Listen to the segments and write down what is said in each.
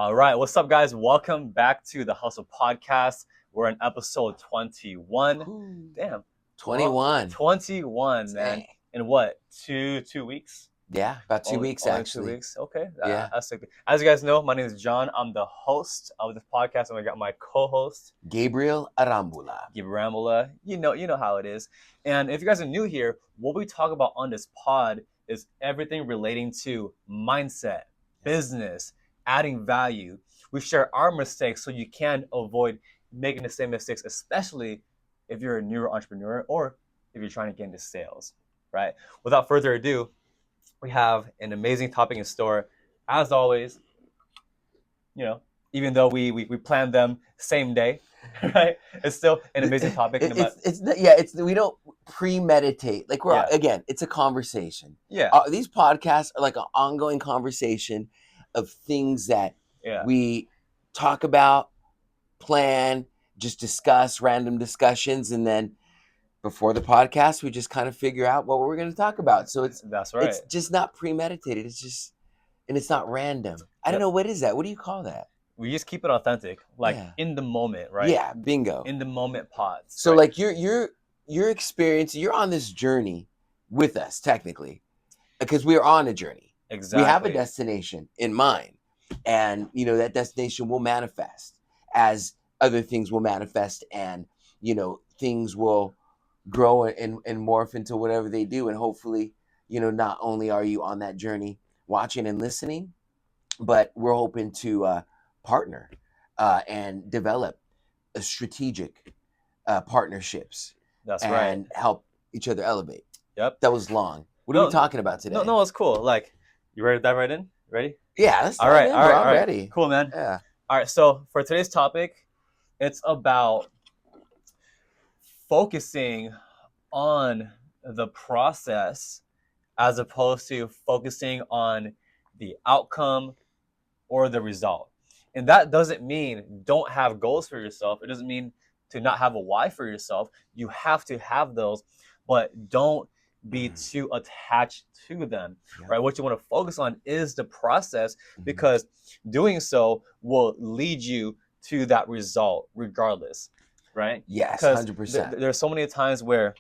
All right, what's up, guys? Welcome back to the Hustle Podcast. We're in episode 21. Ooh, Damn, 21. 21, man. Dang. In what? Two weeks? Yeah, about 2 weeks Only actually. 2 weeks. Okay. Yeah. That's sick. As you guys know, my name is John. I'm the host of this podcast, and I got my co-host, Gabriel Arambula. Gabriel Arambula. You know how it is. And if you guys are new here, what we talk about on this pod is everything relating to mindset, business, adding value. We share our mistakes so you can avoid making the same mistakes, especially if you're a newer entrepreneur or if you're trying to get into sales, right? Without further ado, we have an amazing topic in store. As always, even though we planned them same day, right? It's still an amazing topic. We don't premeditate. Like again, it's a conversation. Yeah. These podcasts are like an ongoing conversation of things that we talk about, plan, just discuss, random discussions, and then before the podcast, we just kind of figure out what we're going to talk about. So that's right. It's just not premeditated. It's not random. I don't know, what is that? What do you call that? We just keep it authentic, in the moment, right? Yeah, bingo. In the moment pods. So right? like your experience, you're on this journey with us technically, because we are on a journey. Exactly. We have a destination in mind, and that destination will manifest as other things will manifest, and things will grow and morph into whatever they do. And hopefully, not only are you on that journey watching and listening, but we're hoping to partner and develop a strategic partnerships. That's and right. help each other elevate. Yep. That was long. What are we talking about today? No, it's cool. Like, you ready to dive right in? Ready? Yeah, let's dive in, bro. I'm ready. Cool, man. Yeah. All right, so for today's topic, it's about focusing on the process as opposed to focusing on the outcome or the result. And that doesn't mean don't have goals for yourself. It doesn't mean to not have a why for yourself. You have to have those, but don't be too attached to them, right? What you want to focus on is the process, because doing so will lead you to that result regardless, right? Yes, 100%. There's so many times where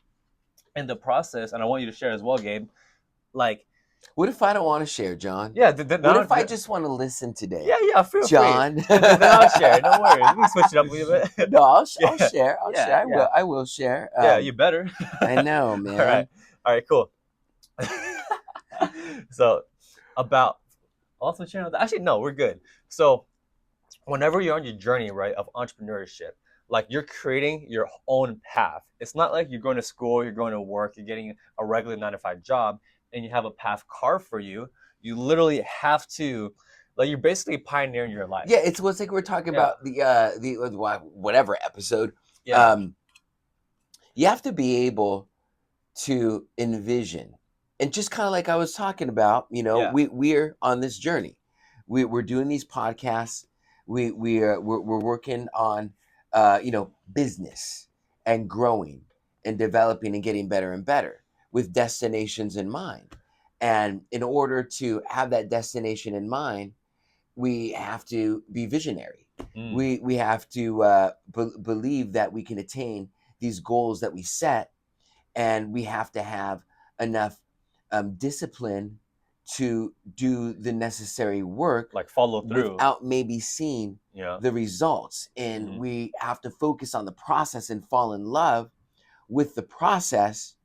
in the process, and I want you to share as well, Gabe, like, what if I don't want to share, John? Yeah. What if I just want to listen today? Yeah, feel John. free. Then I'll share. Don't worry. We can switch it up a little bit. No, I'll share. I will share. Yeah, you better. I know, man. All right, cool. So, about also sharing. Actually, no, we're good. So, whenever you're on your journey, right, of entrepreneurship, like, you're creating your own path. It's not like you're going to school, you're going to work, you're getting a regular 9-to-5 job, and you have a path carved for you. You literally have to, like, you're basically pioneering your life. Yeah, it's like we're talking about the whatever episode. Yeah. You have to be able to envision, and just kind of like I was talking about, we're on this journey. We're doing these podcasts. We're working on business and growing and developing and getting better and better with destinations in mind. And in order to have that destination in mind, we have to be visionary. We have to believe that we can attain these goals that we set, and we have to have enough discipline to do the necessary work, like follow through, without maybe seeing the results. And we have to focus on the process and fall in love with the process,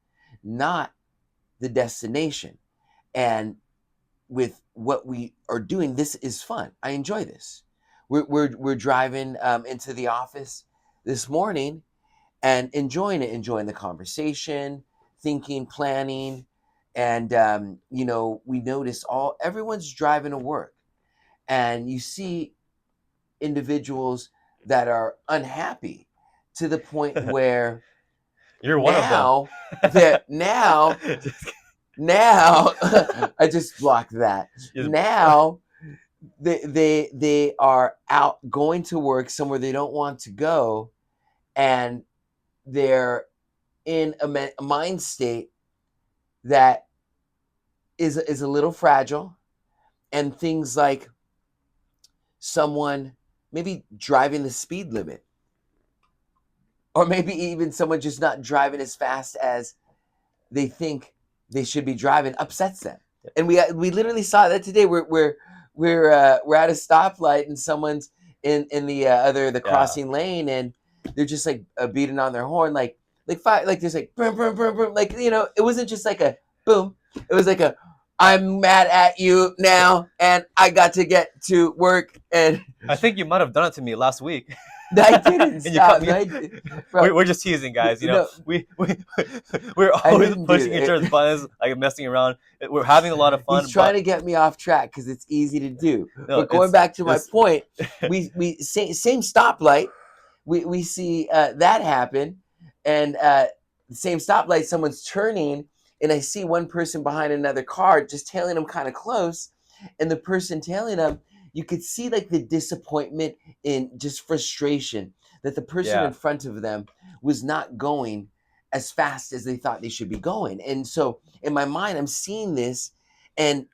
not the destination. And with what we are doing, this is fun. I enjoy this. We're driving into the office this morning and enjoying the conversation, thinking, planning. And, we notice everyone's driving to work, and you see individuals that are unhappy to the point where you're one of them. Now, I just blocked that. Now, they are out going to work somewhere they don't want to go, and they're in a mind state that is a little fragile, and things like someone maybe driving the speed limit, or maybe even someone just not driving as fast as they think they should be driving upsets them. And we literally saw that today. We're at a stoplight and someone's in the crossing lane, and they're just like beating on their horn, like there's like boom boom boom boom, like, you know, it wasn't just like a boom, it was like a, I'm mad at you now and I got to get to work. And I think you might have done it to me last week. I didn't stop. We're just teasing, guys. You know, no, we're always pushing each other's buttons, like messing around. We're having a lot of fun. He's trying to get me off track because it's easy to do. No, but going back to my point, we same stoplight. We see that happen, and same stoplight. Someone's turning, and I see one person behind another car just tailing them kind of close, and the person tailing them, you could see like the disappointment and just frustration that the person in front of them was not going as fast as they thought they should be going. And so in my mind, I'm seeing this and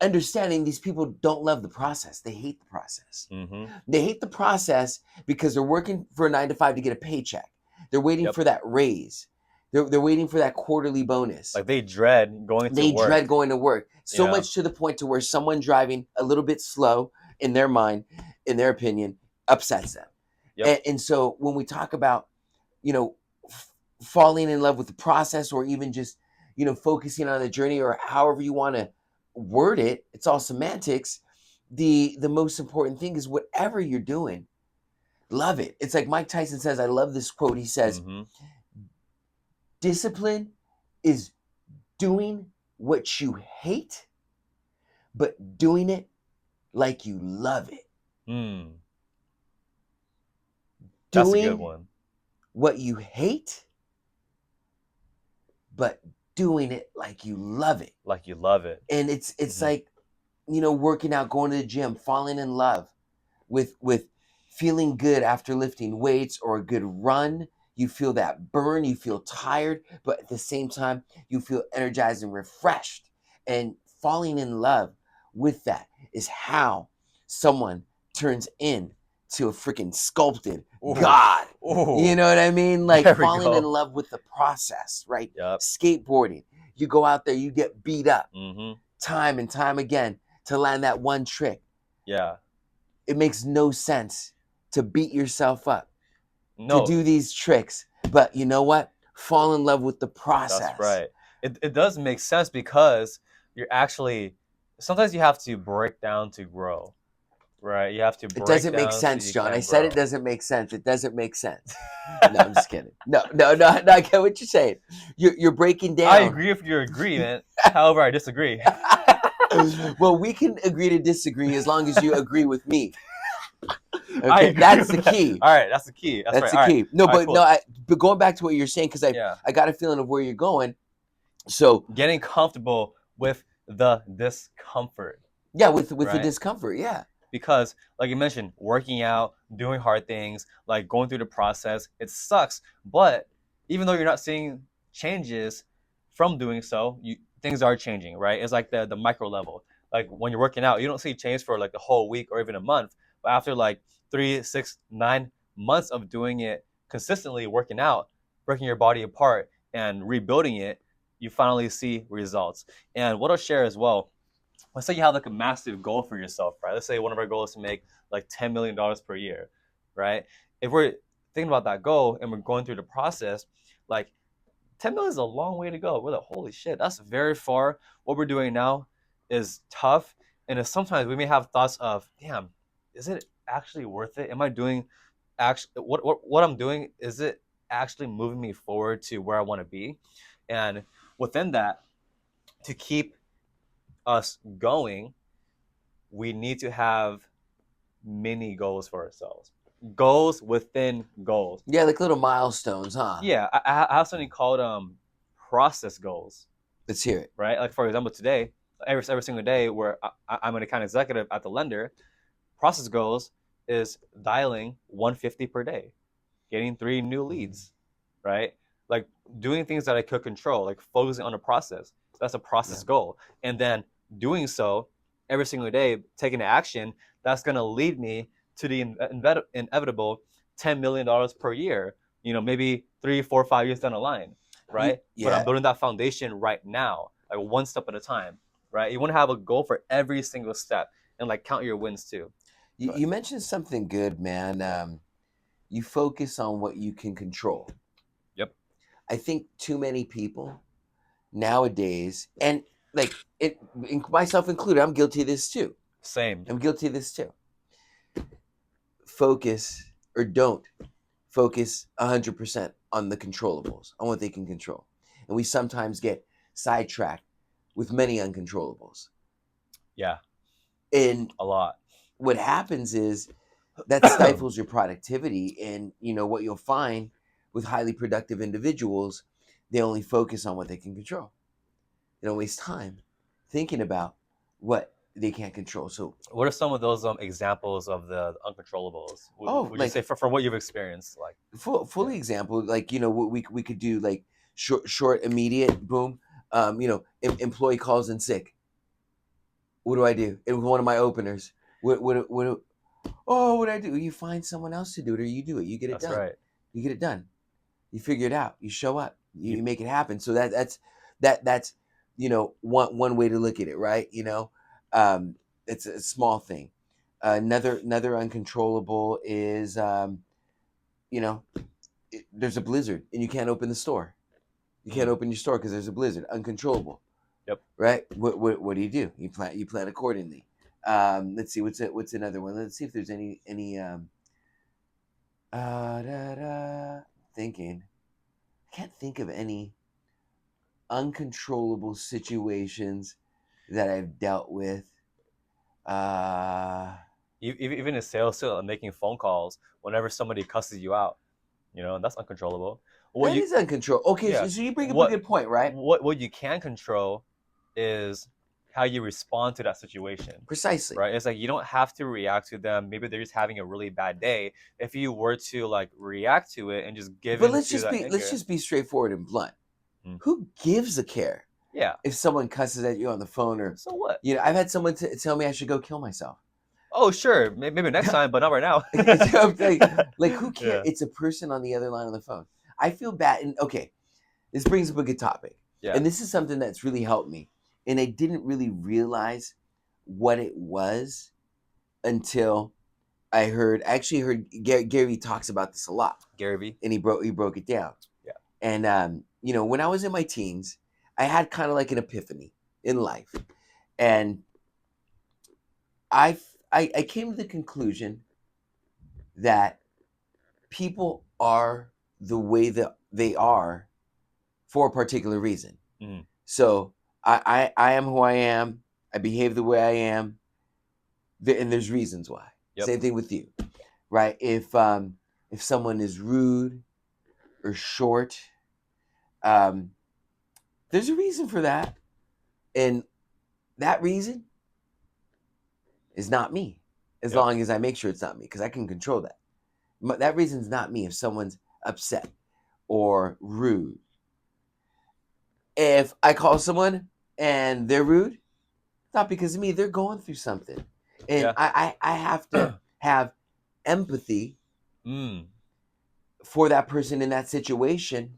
understanding these people don't love the process. They hate the process. Mm-hmm. They hate the process because they're working for a 9 to 5 to get a paycheck. They're waiting for that raise. They're waiting for that quarterly bonus. Like they dread going to work. They dread going to work. So much to the point to where someone driving a little bit slow in their mind, in their opinion, upsets them. Yep. And so when we talk about, you know, falling in love with the process, or even just, you know, focusing on the journey, or however you want to word it, it's all semantics. The most important thing is whatever you're doing, love it. It's like Mike Tyson says, I love this quote. He says, discipline is doing what you hate, but doing it like you love it. That's a good one. What you hate, but doing it like you love it. Like you love it. And it's like, you know, working out, going to the gym, falling in love with feeling good after lifting weights or a good run. You feel that burn, you feel tired, but at the same time, you feel energized and refreshed. And falling in love with that is how someone turns into a freaking sculpted god. You know what I mean? Like falling in love with the process, right? Yep. Skateboarding. You go out there, you get beat up time and time again to land that one trick. Yeah. It makes no sense to beat yourself up. To do these tricks, but you know what? Fall in love with the process. That's right. It does make sense because you're actually, sometimes you have to break down to grow, right? You have to break down. It doesn't make sense, John. I said it doesn't make sense. It doesn't make sense. No, I'm just kidding. No, I get what you're saying. You're breaking down. I agree with your agreement. However, I disagree. Well, we can agree to disagree as long as you agree with me. Okay, that's the key. All right, that's the key. That's the key. No, but cool. But going back to what you're saying, because I got a feeling of where you're going. So getting comfortable with the discomfort. Yeah, with the discomfort. Yeah. Because, like you mentioned, working out, doing hard things, like going through the process, it sucks. But even though you're not seeing changes from doing so, things are changing, right? It's like the micro level. Like when you're working out, you don't see change for like the whole week or even a month. But after like 3, 6, 9 months of doing it consistently, working out, breaking your body apart and rebuilding it, you finally see results. And what I'll share as well, let's say you have like a massive goal for yourself, right? Let's say one of our goals is to make like $10 million per year, right? If we're thinking about that goal and we're going through the process, like 10 million is a long way to go. We're like, holy shit, that's very far. What we're doing now is tough. And sometimes we may have thoughts of, damn, is it actually worth it? Am I doing what I'm doing? Is it actually moving me forward to where I want to be? And within that, to keep us going, we need to have mini goals for ourselves. Goals within goals. Yeah, like little milestones, huh? Yeah, I have something called process goals. Let's hear it. Right? Like for example, today, every single day where I'm an account executive at the lender, process goals is dialing 150 per day, getting 3 new leads, right? Like doing things that I could control, like focusing on the process. That's a process goal. And then doing so every single day, taking action, that's going to lead me to the inevitable $10 million per year, maybe 3, 4, 5 years down the line, right? But I'm building that foundation right now, like one step at a time, right? You want to have a goal for every single step and like count your wins too. You mentioned something good, man. You focus on what you can control. Yep. I think too many people nowadays, and like myself included, I'm guilty of this too. Same. I'm guilty of this too. Focus or don't focus 100% on the controllables, on what they can control. And we sometimes get sidetracked with many uncontrollables. Yeah. And a lot. What happens is that stifles your productivity. And what you'll find with highly productive individuals, they only focus on what they can control. They don't waste time thinking about what they can't control. So what are some of those examples of the uncontrollables? Would you say from what you've experienced, like fully example, like we could do like short immediate boom. Employee calls in sick. What do I do? It was one of my openers. What do I do? You find someone else to do it, or you do it. You get it That's done. Right. You get it done. You figure it out. You show up. You make it happen. So that's one way to look at it, right? It's a small thing. Another uncontrollable is there's a blizzard and you can't open the store. You can't open your store because there's a blizzard. Uncontrollable. Yep. Right. What do? You plan accordingly. Let's see. What's another one? Let's see if there's any. Thinking. I can't think of any uncontrollable situations that I've dealt with. Even in sales, still making phone calls whenever somebody cusses you out, that's uncontrollable. That is uncontrollable. Okay, yeah. So you bring up a good point, right? What you can control is how you respond to that situation. Precisely. Right? It's like you don't have to react to them. Maybe they're just having a really bad day. If you were to like react to it and just give let's just be straightforward and blunt. Who gives a care? Yeah. If someone cusses at you on the phone, or so what? I've had someone tell me I should go kill myself. Oh sure, maybe next time, but not right now. like who cares? Yeah. It's a person on the other line of the phone. I feel bad. And okay, this brings up a good topic. Yeah. And this is something that's really helped me. And I didn't really realize what it was until I actually heard Gary talks about this a lot. Gary V. And he broke it down. Yeah. And when I was in my teens, I had kind of like an epiphany in life. And I came to the conclusion that people are the way that they are for a particular reason. Mm. So I am who I am. I behave the way I am. And there's reasons why. Yep. Same thing with you, right? If someone is rude or short, there's a reason for that. And that reason is not me, as long as I make sure it's not me, because I can control that. That reason's not me if someone's upset or rude. If I call someone and they're rude, it's not because of me. They're going through something. And I have to have empathy for that person in that situation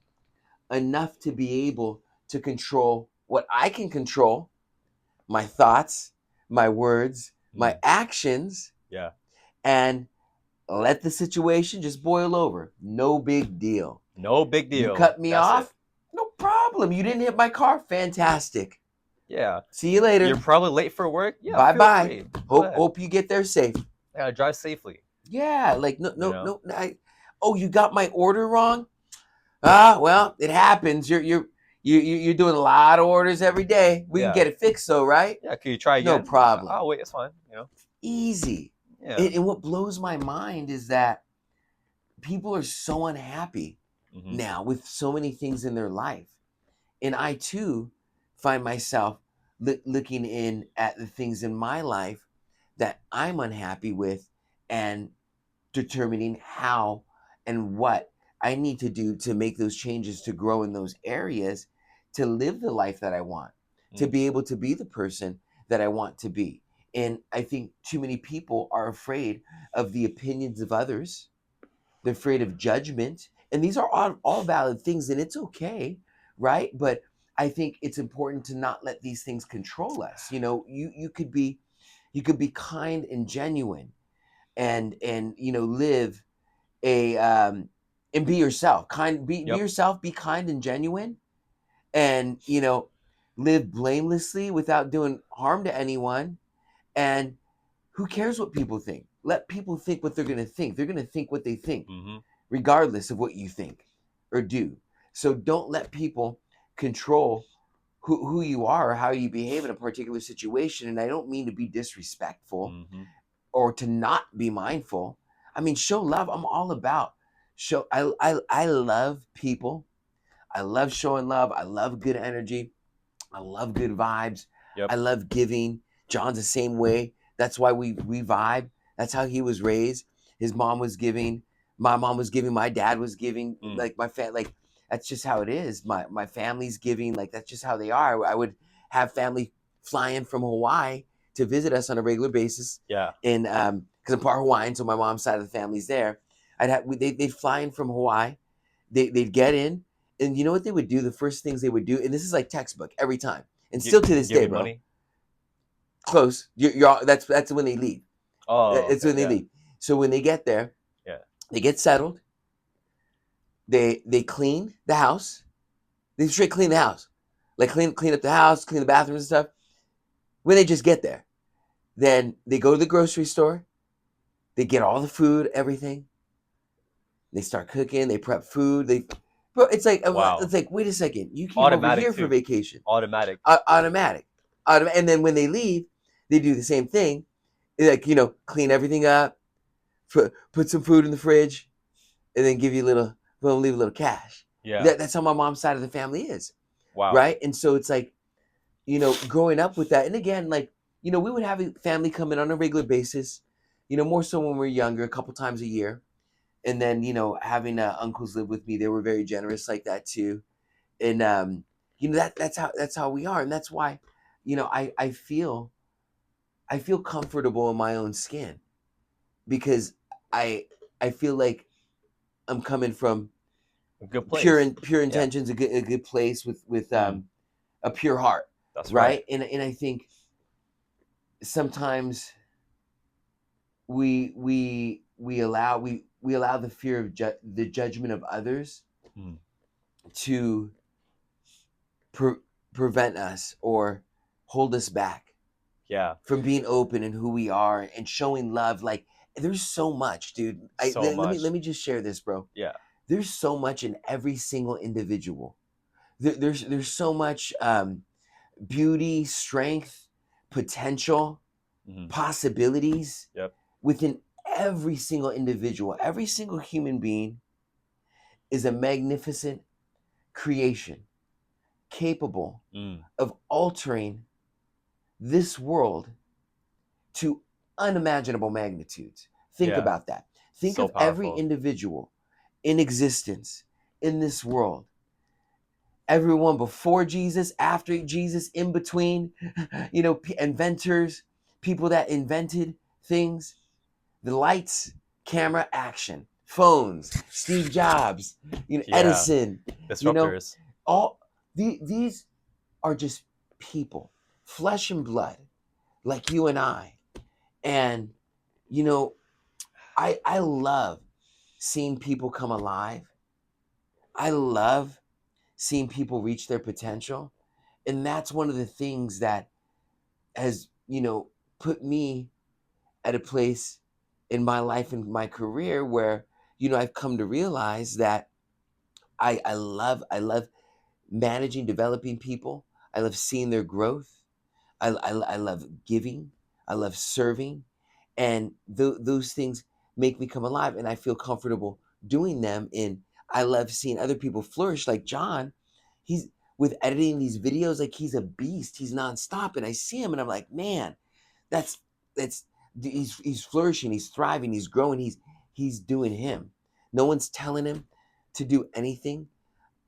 enough to be able to control what I can control, my thoughts, my words, my actions, and let the situation just boil over. No big deal. No big deal. You cut me off? No problem. You didn't hit my car? Fantastic. Yeah. See you later. You're probably late for work? Yeah. Bye-bye. Hope you get there safe. Yeah, drive safely. Yeah, like no. You got my order wrong? Well, it happens. You're doing a lot of orders every day. We can get it fixed, though, right? Yeah, can you try again? No problem. Oh, wait, it's fine. Easy. Yeah. And what blows my mind is that people are so unhappy now with so many things in their life. And I, too, find myself looking in at the things in my life that I'm unhappy with and determining how and what I need to do to make those changes, to grow in those areas, to live the life that I want, to be able to be the person that I want to be. And I think too many people are afraid of the opinions of others. They're afraid of judgment. And these are all valid things, and it's okay, right? But I think it's important to not let these things control us. You could be kind and genuine, and live a and be yourself. Be Yep. yourself, be kind and genuine, and live blamelessly without doing harm to anyone. And who cares what people think? Let people think what they're going to think. They're going to think what they think, Mm-hmm. regardless of what you think or do. So don't let people control who you are or how you behave in a particular situation. And I don't mean to be disrespectful Mm-hmm. or to not be mindful. I mean, show love. I'm all about show. I love people. I love showing love. I love good energy. I love good vibes. Yep. I love giving. John's the same way. That's why we vibe. That's how he was raised. His mom was giving. My mom was giving. My dad was giving. Mm. Like like that's just how it is. My family's giving. Like that's just how they are. I would have family fly in from Hawaii to visit us on a regular basis. Yeah. And because I'm part Hawaiian, so my mom's side of the family's there. They'd fly in from Hawaii. They'd get in, and you know what they would do? The first things they would do, and this is like textbook every time, and still to this day, Giving bro. money. Close. That's when they leave. Oh, It's okay. when they Yeah. leave. So when they get there, Yeah. they get settled. They clean the house. They straight clean the house, like clean up the house, clean the bathrooms and stuff. When they just get there, then they go to the grocery store. They get all the food, everything. They start cooking. They prep food. Bro, Wow. it's like, wait a second, you came over Automatic here for too. vacation. Automatic. Automatic. And then when they leave, they do the same thing. Like, clean everything up, put some food in the fridge, and then give you leave a little cash. Yeah. That's how my mom's side of the family is, Wow. right? And so it's like, growing up with that. And again, like, we would have a family come in on a regular basis, more so when we were younger, a couple times a year. And then, having uncles live with me, they were very generous like that too. And that's how we are. And that's why, I feel comfortable in my own skin, because I feel like I'm coming from A good pure place. pure Yeah. intentions, a good place with Mm. a pure heart, That's right. right? And I think sometimes we allow the fear of the judgment of others Mm. to prevent us or hold us back Yeah. from being open in who we are and showing love. Like, there's so much, dude. So much. Let me just share this, bro. Yeah. There's so much in every single individual. There's so much beauty, strength, potential, Mm-hmm. possibilities Yep. within every single individual. Every single human being is a magnificent creation, capable Mm. of altering this world to unimaginable magnitudes. Think Yeah. about that. Think So of every powerful. individual in existence in this world. Everyone before Jesus, after Jesus, in between, inventors, people that invented things, the lights, camera, action, phones, Steve Jobs, Yeah. Edison, Disruptors. all these are just people, flesh and blood, like you and I. And I love seeing people come alive. I love seeing people reach their potential. And that's one of the things that has, put me at a place in my life and my career where, I've come to realize that I love managing, developing people. I love seeing their growth. I love giving. I love serving. And those things make me come alive, and I feel comfortable doing them. And I love seeing other people flourish, like John. He's with editing these videos, like he's a beast. He's nonstop, and I see him and I'm like, man, that's that's he's flourishing, he's thriving, he's growing, he's doing him. No one's telling him to do anything.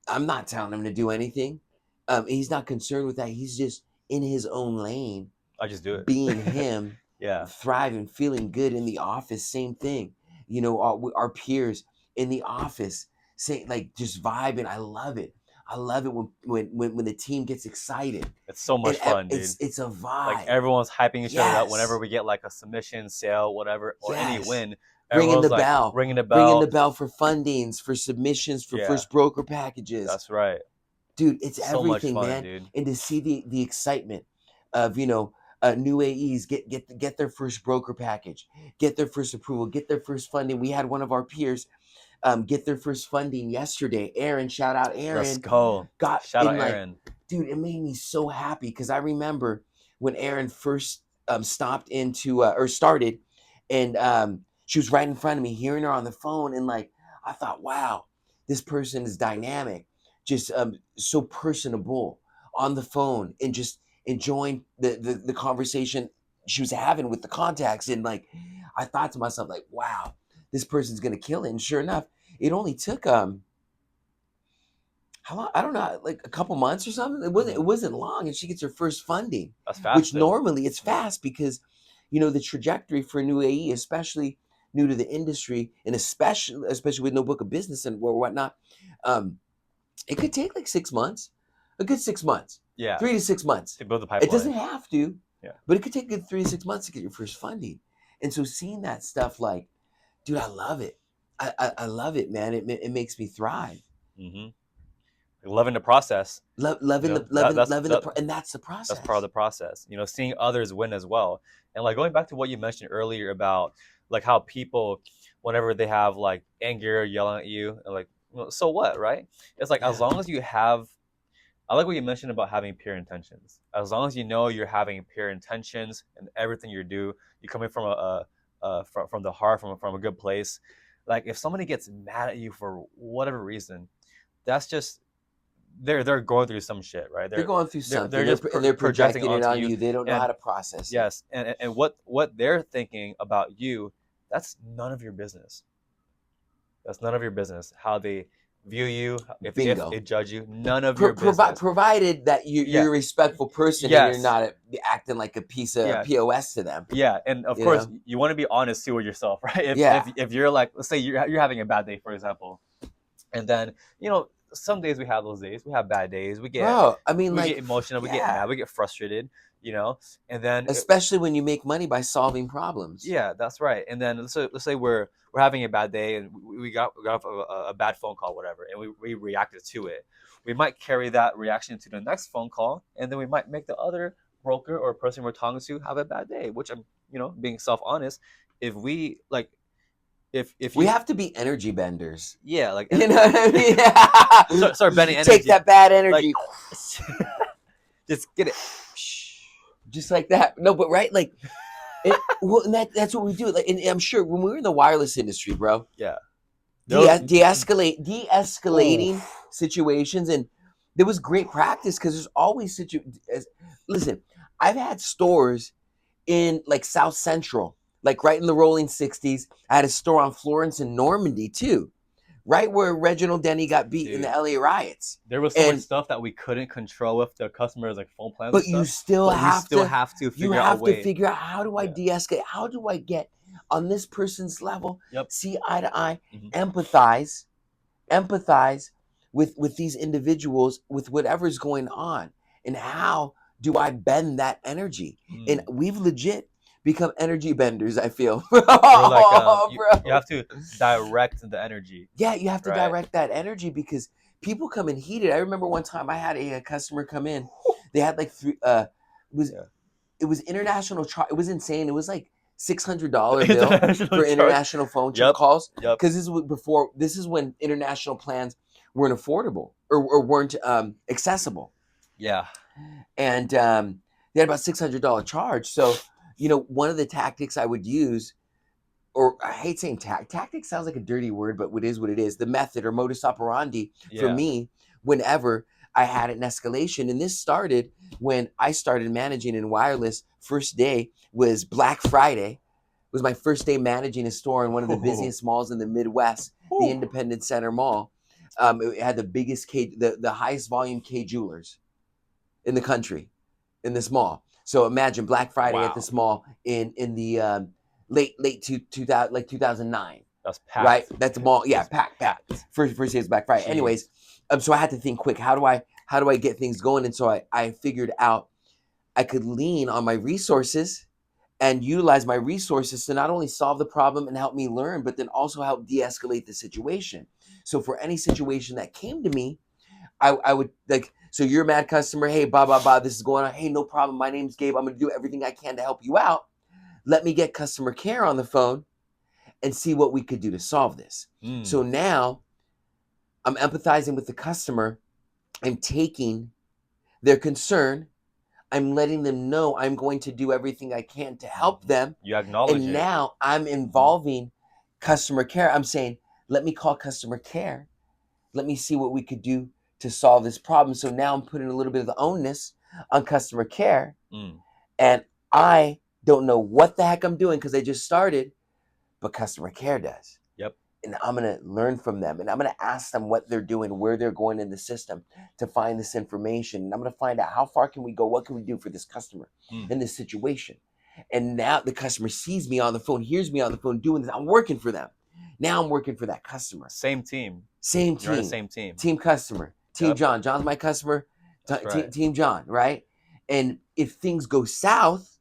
I'm not telling him to do anything. He's not concerned with that. He's just in his own lane, I just do being it. him, Yeah. thriving, feeling good in the office, same thing. You know, our peers in the office say like just vibing. I love it. I love it when the team gets excited. It's so much fun, dude. It's a Like vibe. everyone's hyping each other up whenever Yes. we get like a submission, sale, whatever, or any Yes. win. Ringing Everyone's the like bell. ringing the Ringing the bell. bell for fundings, for submissions, for Yeah, first broker packages. that's right. Dude, it's So much everything, fun, man. dude. And to see the excitement of, you know, new AEs get their first broker package, get their first approval, get their first funding. We had one of our peers get their first funding yesterday. Aaron, shout out Let's Aaron, go. got Shout in out like, Aaron. dude, it made me so happy because I remember when Aaron first stopped into or started, and she was right in front of me, hearing her on the phone, and like I thought, wow, this person is dynamic, just so personable on the phone, and just enjoying the conversation she was having with the contacts, and like I thought to myself, like, wow, this person's gonna kill it. And sure enough, it only took how long? I don't know, like a couple months or something. It wasn't long, and she gets her first funding. That's fast Which still. normally it's fast because, you know, the trajectory for a new AE, especially new to the industry, and especially with no book of business and or whatnot, it could take like 6 months, a good 6 months, Yeah. 3 to 6 months. To build the It pipeline. doesn't have to, Yeah. but it could take a good 3 to 6 months to get your first funding. And so seeing that stuff, like, dude, I love it. I love it, man. It makes me thrive. Mm-hmm. Loving the process. Loving You know, and that's the process. That's part of the process. You know, seeing others win as well. And like going back to what you mentioned earlier about like how people, whenever they have like anger yelling at you, and like, well, so what, right? It's like as long as you have, I like what you mentioned about having pure intentions. As long as you know you're having pure intentions and everything you do, you're coming from from the heart, from a good place. Like if somebody gets mad at you for whatever reason, that's just they're going through some shit, right? They're going through something. They're just and they're projecting projecting it onto on you, you. They don't know and how to process it. yes, and what they're thinking about you, that's none of your business. That's none of your business. How they view you, if they judge you, none of your business. Provided that you're a respectful person and you're not acting like a piece of POS to them. Yeah, and of course you want to be honest too with yourself, right? If you're like, let's say you're having a bad day, for example, and then you know some days we have those days. We have bad days. We get get emotional. We get mad. We get frustrated. You know, and then especially when you make money by solving problems. Yeah, that's right. And then let's say we're having a bad day and we got a bad phone call, whatever, and we reacted to it. We might carry that reaction to the next phone call, and then we might make the other broker or person we're talking to have a bad day. Which I'm, being self honest. If we like. If we have to be energy benders, yeah, like you know what I mean. Start bending energy. Take that bad energy, like, just get it, just like that. No, but right, like, and that's what we do. Like, and I'm sure when we were in the wireless industry, bro. Yeah, de-escalating situations, and there was great practice because there's always Listen, I've had stores in like South Central. Like right in the rolling 60s, I had a store on Florence and Normandy too, right where Reginald Denny got beat in the LA riots. There was so much stuff that we couldn't control with the customers, like phone plans. But you still have to figure out a way. Figure out how do I de-escalate? How do I get on this person's level? See eye to eye, empathize with these individuals, with whatever's going on, and how do I bend that energy? And we've legit become energy benders, I feel. You have to direct the energy. Yeah, you have to direct that energy because people come in heated. I remember one time I had a customer come in. They had like it was international. It was insane. It was like $600 bill for international phone calls. Because this is when international plans weren't affordable or weren't accessible. Yeah, and they had about $600 charge. So, one of the tactics I would use, or I hate saying tactic sounds like a dirty word, but what it is, the method or modus operandi for me, whenever I had an escalation. And this started when I started managing in wireless. First day was Black Friday. It was my first day managing a store in one of the busiest malls in the Midwest, the Independence Center Mall. It had the biggest the highest volume K jewelers in the country, in this mall. So imagine Black Friday at this mall in the late 2000, like 2009. That's packed. Right? That's the mall. Yeah, packed. First day is Black Friday. Jeez. Anyways, so I had to think quick. How do I get things going? And so I figured out I could lean on my resources and utilize my resources to not only solve the problem and help me learn, but then also help de-escalate the situation. So for any situation that came to me, I would like, so you're a mad customer. Hey, this is going on. Hey, no problem. My name's Gabe. I'm going to do everything I can to help you out. Let me get customer care on the phone and see what we could do to solve this. So now I'm empathizing with the customer. I'm taking their concern. I'm letting them know I'm going to do everything I can to help them. You acknowledge it. And now I'm involving customer care. I'm saying, let me call customer care. Let me see what we could do to solve this problem. So now I'm putting a little bit of the onus on customer care. And I don't know what the heck I'm doing because I just started, but customer care does. Yep. And I'm going to learn from them. And I'm going to ask them what they're doing, where they're going in the system to find this information. And I'm going to find out how far can we go? What can we do for this customer in this situation? And now the customer sees me on the phone, hears me on the phone doing this. I'm working for them. Now I'm working for that customer. Same team. You're on the same team. Team customer. Team John. John's my customer. Right. Team John, right? And if things go south,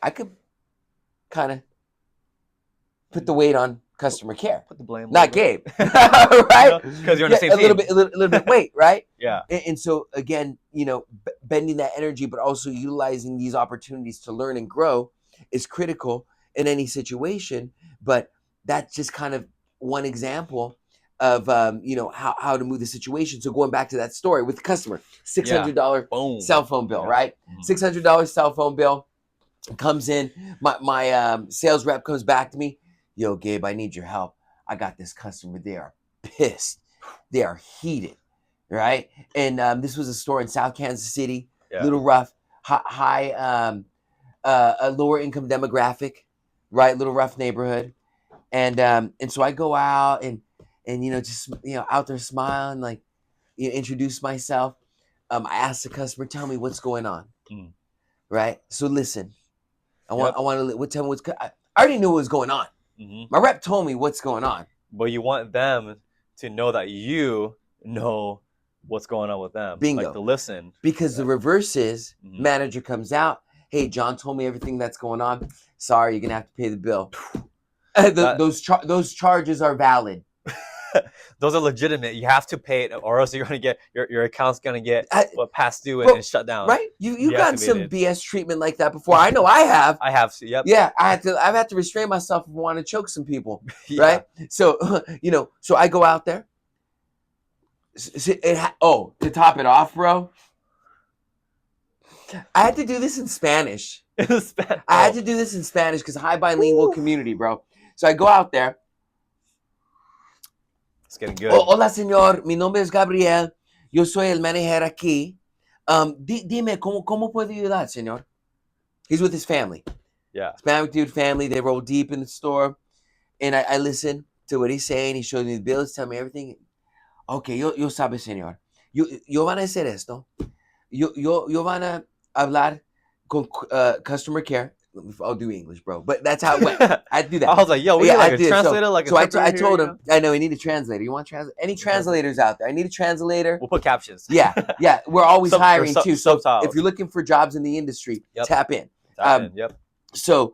I could kind of put the weight on customer care. Put the blame. Not Gabe, right? Because you're on the same team. A little bit weight, right? Yeah. And so again, bending that energy, but also utilizing these opportunities to learn and grow is critical in any situation. But that's just kind of one example of how to move the situation. So going back to that story with the customer, $600 cell phone bill, right? $600 cell phone bill comes in. My sales rep comes back to me. Yo, Gabe, I need your help. I got this customer. They are pissed. They are heated, right? And this was a store in South Kansas City, little rough, high, lower income demographic, right? Little rough neighborhood. And so I go out and just out there smiling, like introduce myself. I ask the customer, tell me what's going on, right? So listen, I want to tell me what's. I already knew what was going on. My rep told me what's going on. But you want them to know that you know what's going on with them. Bingo. Like to listen. Because the reverse is, manager comes out, hey, John told me everything that's going on. Sorry, you're going to have to pay the bill. Those charges are valid. Those are legitimate. You have to pay it, or else you're gonna get your account's gonna get past due and shut down. Right? You've gotten some BS treatment like that before. I know I have. I have. Yep. Yeah, I've had to restrain myself from wanting to choke some people. Right? So so I go out there. To top it off, bro. I had to do this in Spanish. I had to do this in Spanish because high bilingual community, bro. So I go out there. It's getting good. Hola, señor. Mi nombre es Gabriel. Yo soy el manager aquí. Dime, ¿cómo puedo ayudar, señor? He's with his family. Yeah. Hispanic dude family. They roll deep in the store. And I listen to what he's saying. He shows me the bills, tell me everything. Okay, yo sabe, señor. Yo van a hacer esto. Yo van a hablar con customer care. I'll do English, bro. But that's how it went. I do that. I was like, yo, we need like a translator, so I told him, I know, we need a translator. You want translator? Any translators out there? I need a translator. We'll put captions. Yeah. We're always hiring too. So subtitles. if you're looking for jobs in the industry, tap in. Yep. So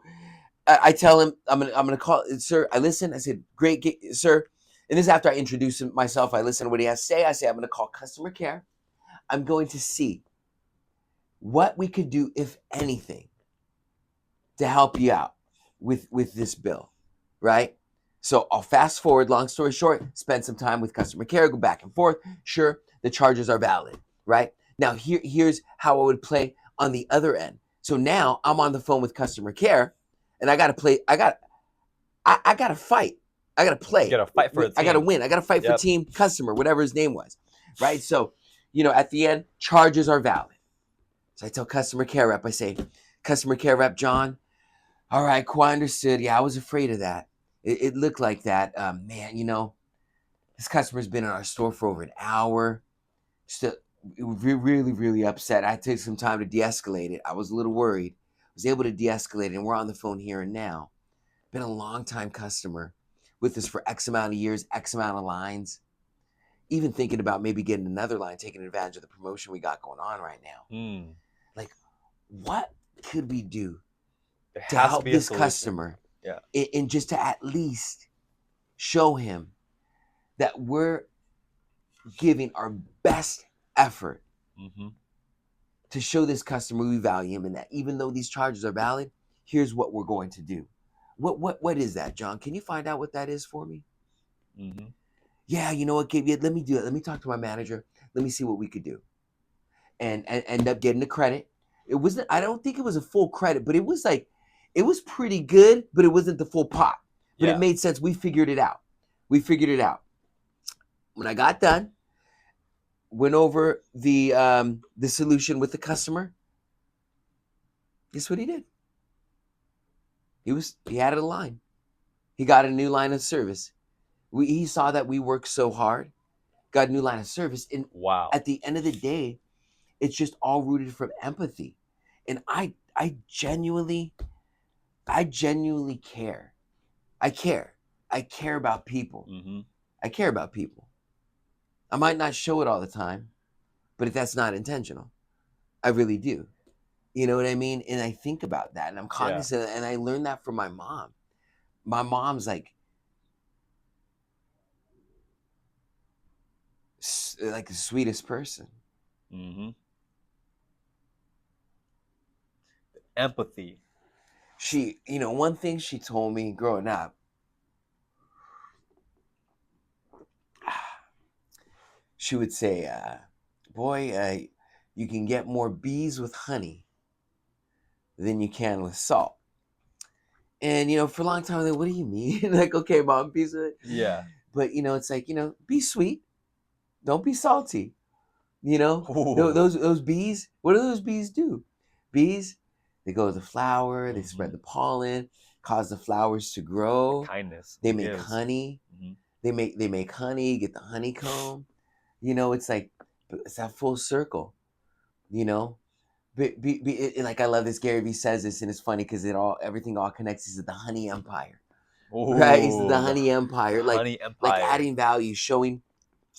I tell him, I'm gonna call, sir. I listen. I said, great, sir. And this is after I introduce myself. I listen to what he has to say. I say, I'm gonna call customer care. I'm going to see what we could do, if anything, to help you out with this bill, right? So I'll fast forward, long story short, spend some time with customer care, go back and forth. Sure, the charges are valid, right? Now here's how I would play on the other end. So now I'm on the phone with customer care and I gotta play, I gotta fight. I gotta play. You gotta fight for a team. I gotta win. I gotta fight for team customer, whatever his name was, right? So, at the end, charges are valid. So I tell customer care rep, I say, customer care rep, John, all right, cool, I understood. Yeah, I was afraid of that. It looked like that. Man, this customer's been in our store for over an hour. really, really upset. I took some time to de-escalate it. I was a little worried. I was able to de-escalate it, and we're on the phone here and now. Been a long time customer with us for X amount of years, X amount of lines. Even thinking about maybe getting another line, taking advantage of the promotion we got going on right now. Like, what could we do to help this customer? Yeah. And just to at least show him that we're giving our best effort to show this customer we value him, and that even though these charges are valid, here's what we're going to do. What is that, John? Can you find out what that is for me? Yeah, you know what, Gabe? Let me do it. Let me talk to my manager. Let me see what we could do. And end up getting the credit. It wasn't, I don't think it was a full credit, but it was like, it was pretty good, but it wasn't the full pot. But it made sense. We figured it out. When I got done, went over the solution with the customer. Guess what he did? He added a line. He got a new line of service. He saw that we worked so hard, got a new line of service. And at the end of the day, it's just all rooted from empathy. And I genuinely care. I care about people. I care about people. I might not show it all the time, but if that's not intentional, I really do. You know what I mean? And I think about that, and I'm cognizant, and I learned that from my mom. My mom's like the sweetest person. Empathy. She, one thing she told me growing up, she would say, boy, you can get more bees with honey than you can with salt. And, for a long time, I'm like, what do you mean? Like, okay, Mom, bees with it. Yeah. But, it's like, be sweet. Don't be salty. Those bees, what do those bees do? Bees, they go to the flower, they spread the pollen, cause the flowers to grow. Kindness. They make honey. They make honey, get the honeycomb. It's like, it's that full circle, But like, I love this. Gary Vee says this, and it's funny because everything all connects. Is the honey empire, right? It's the honey empire, like adding value, showing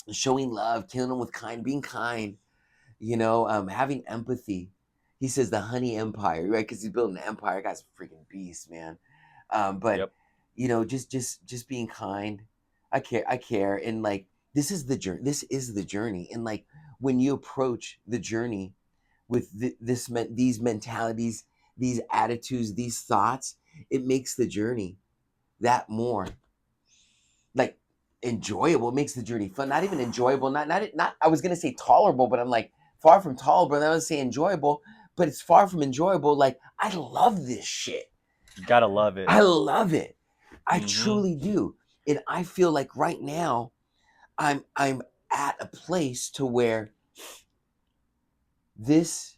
love, killing them with being kind, having empathy. He says the honey empire, right? Because he's building an empire. Guy's a freaking beast, man. But just being kind. I care, and like this is the journey, and like when you approach the journey with these mentalities, these attitudes, these thoughts, it makes the journey that more like enjoyable. It makes the journey fun. Not even enjoyable. Not. I was gonna say tolerable, but I'm like far from tolerable. I was say enjoyable, but it's far from enjoyable. Like, I love this shit. You gotta love it. I love it. I truly do. And I feel like right now, I'm at a place to where this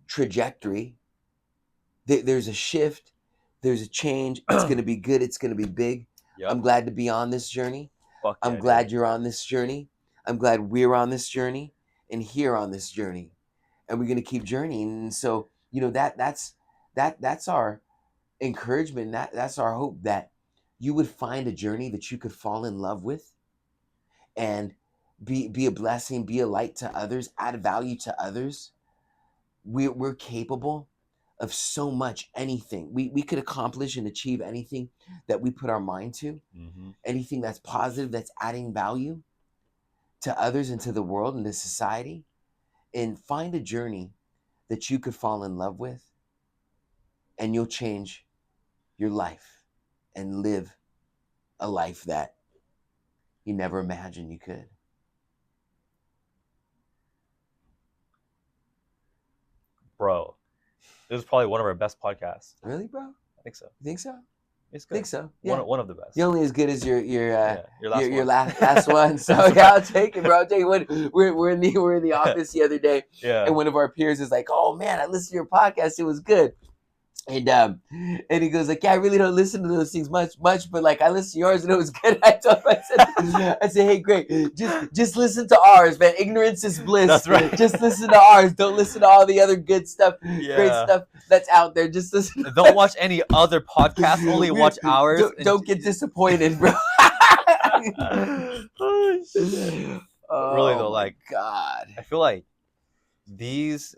trajectory, there's a shift, there's a change. It's going to be good. It's going to be big. Yep. I'm glad to be on this journey. I'm glad you're on this journey. I'm glad we're on this journey and here on this journey. And we're going to keep journeying. And so, that's our encouragement. That's our hope, that you would find a journey that you could fall in love with and be a blessing, be a light to others, add value to others. We're capable of so much. Anything we could accomplish and achieve, anything that we put our mind to, anything that's positive, that's adding value to others and to the world and to society. And find a journey that you could fall in love with, and you'll change your life and live a life that you never imagined you could. Bro, this is probably one of our best podcasts. Really, bro? I think so. You think so? It's good. I think so. Yeah. One of the best. You're only as good as your last one. So yeah, I'll take it, bro. I'll take it. We're in the office the other day, yeah. And one of our peers is like, "Oh man, I listened to your podcast. It was good." And he goes like, yeah, I really don't listen to those things much, but like I listened to yours and it was good. I told him, I said, hey, great, just listen to ours, man. Ignorance is bliss. That's right. Just listen to ours. Don't listen to all the other good stuff, great stuff that's out there. Just listen. Don't watch any other podcasts. Only watch ours. Don't get disappointed, bro. Oh, shit. Oh, really though, like God, I feel like these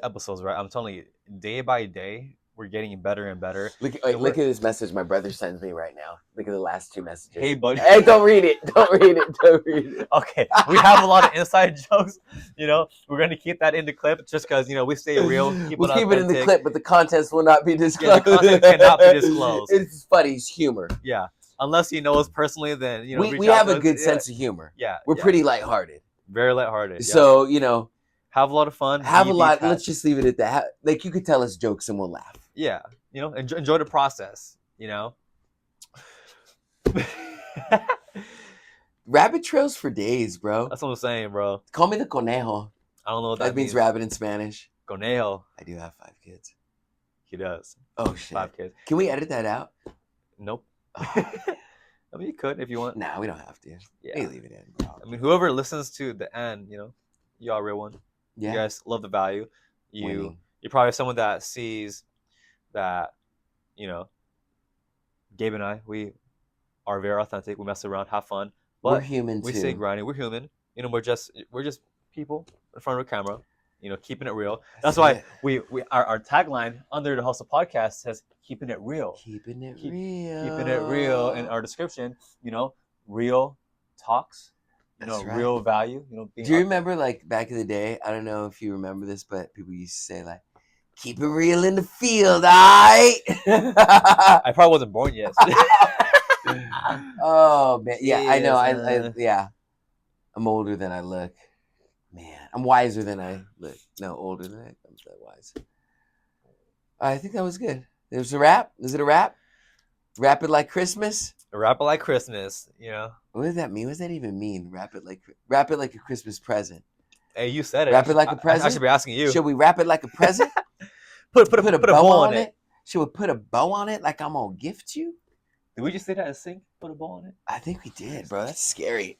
episodes, right? I'm telling you, day by day, we're getting better and better. Look at this message my brother sends me right now. Look at the last 2 messages. Hey, buddy. Hey, don't read it. Don't read it. Okay, we have a lot of inside jokes. We're gonna keep that in the clip just because we stay real. We'll keep it in the clip, but the contents will not be disclosed. Yeah, the content cannot be disclosed. It's funny. It's humor. Yeah, unless you know us personally, then we have a good sense of humor. Yeah, we're pretty lighthearted. Very lighthearted. Yeah. So have a lot of fun. Have a lot. Let's just leave it at that. Like you could tell us jokes and we'll laugh. Yeah, enjoy the process. Rabbit trails for days, bro. That's what I'm saying, bro. Call me the conejo. I don't know what that means. Rabbit in Spanish. Conejo. I do have 5 kids. He does. Oh shit. 5 kids. Can we edit that out? Nope. I mean, you could if you want. Nah, we don't have to. Yeah. Hey, leave it in, bro. I mean, whoever listens to the end, you are a real one. Yeah. You guys love the value. You're probably someone that sees that, Gabe and I, we are very authentic. We mess around, have fun. But we're human too. We say grinding. We're human. We're just people in front of a camera. Keeping it real. That's why our tagline under the Hustle Podcast says "Keeping it real." Keeping it real in our description. Real talks. Real value. Do you remember like back in the day? I don't know if you remember this, but people used to say like, "Keep it real in the field, alright?" I probably wasn't born yet. Oh man, yeah, I know. Yeah, I'm older than I look. Man, I'm wiser than I look. No, older than I am. I'm that wise. I think that was good. There's a wrap. Is it a wrap? Wrap it like Christmas. Wrap it like Christmas. What does that mean? What does that even mean? Wrap it like a Christmas present. Hey, you said it. Wrap it like a present. I should be asking you. Should we wrap it like a present? put a bow on it. Should we put a bow on it like I'm gonna gift you? Did we just say that and sing? Put a bow on it. I think we did, bro. That's scary.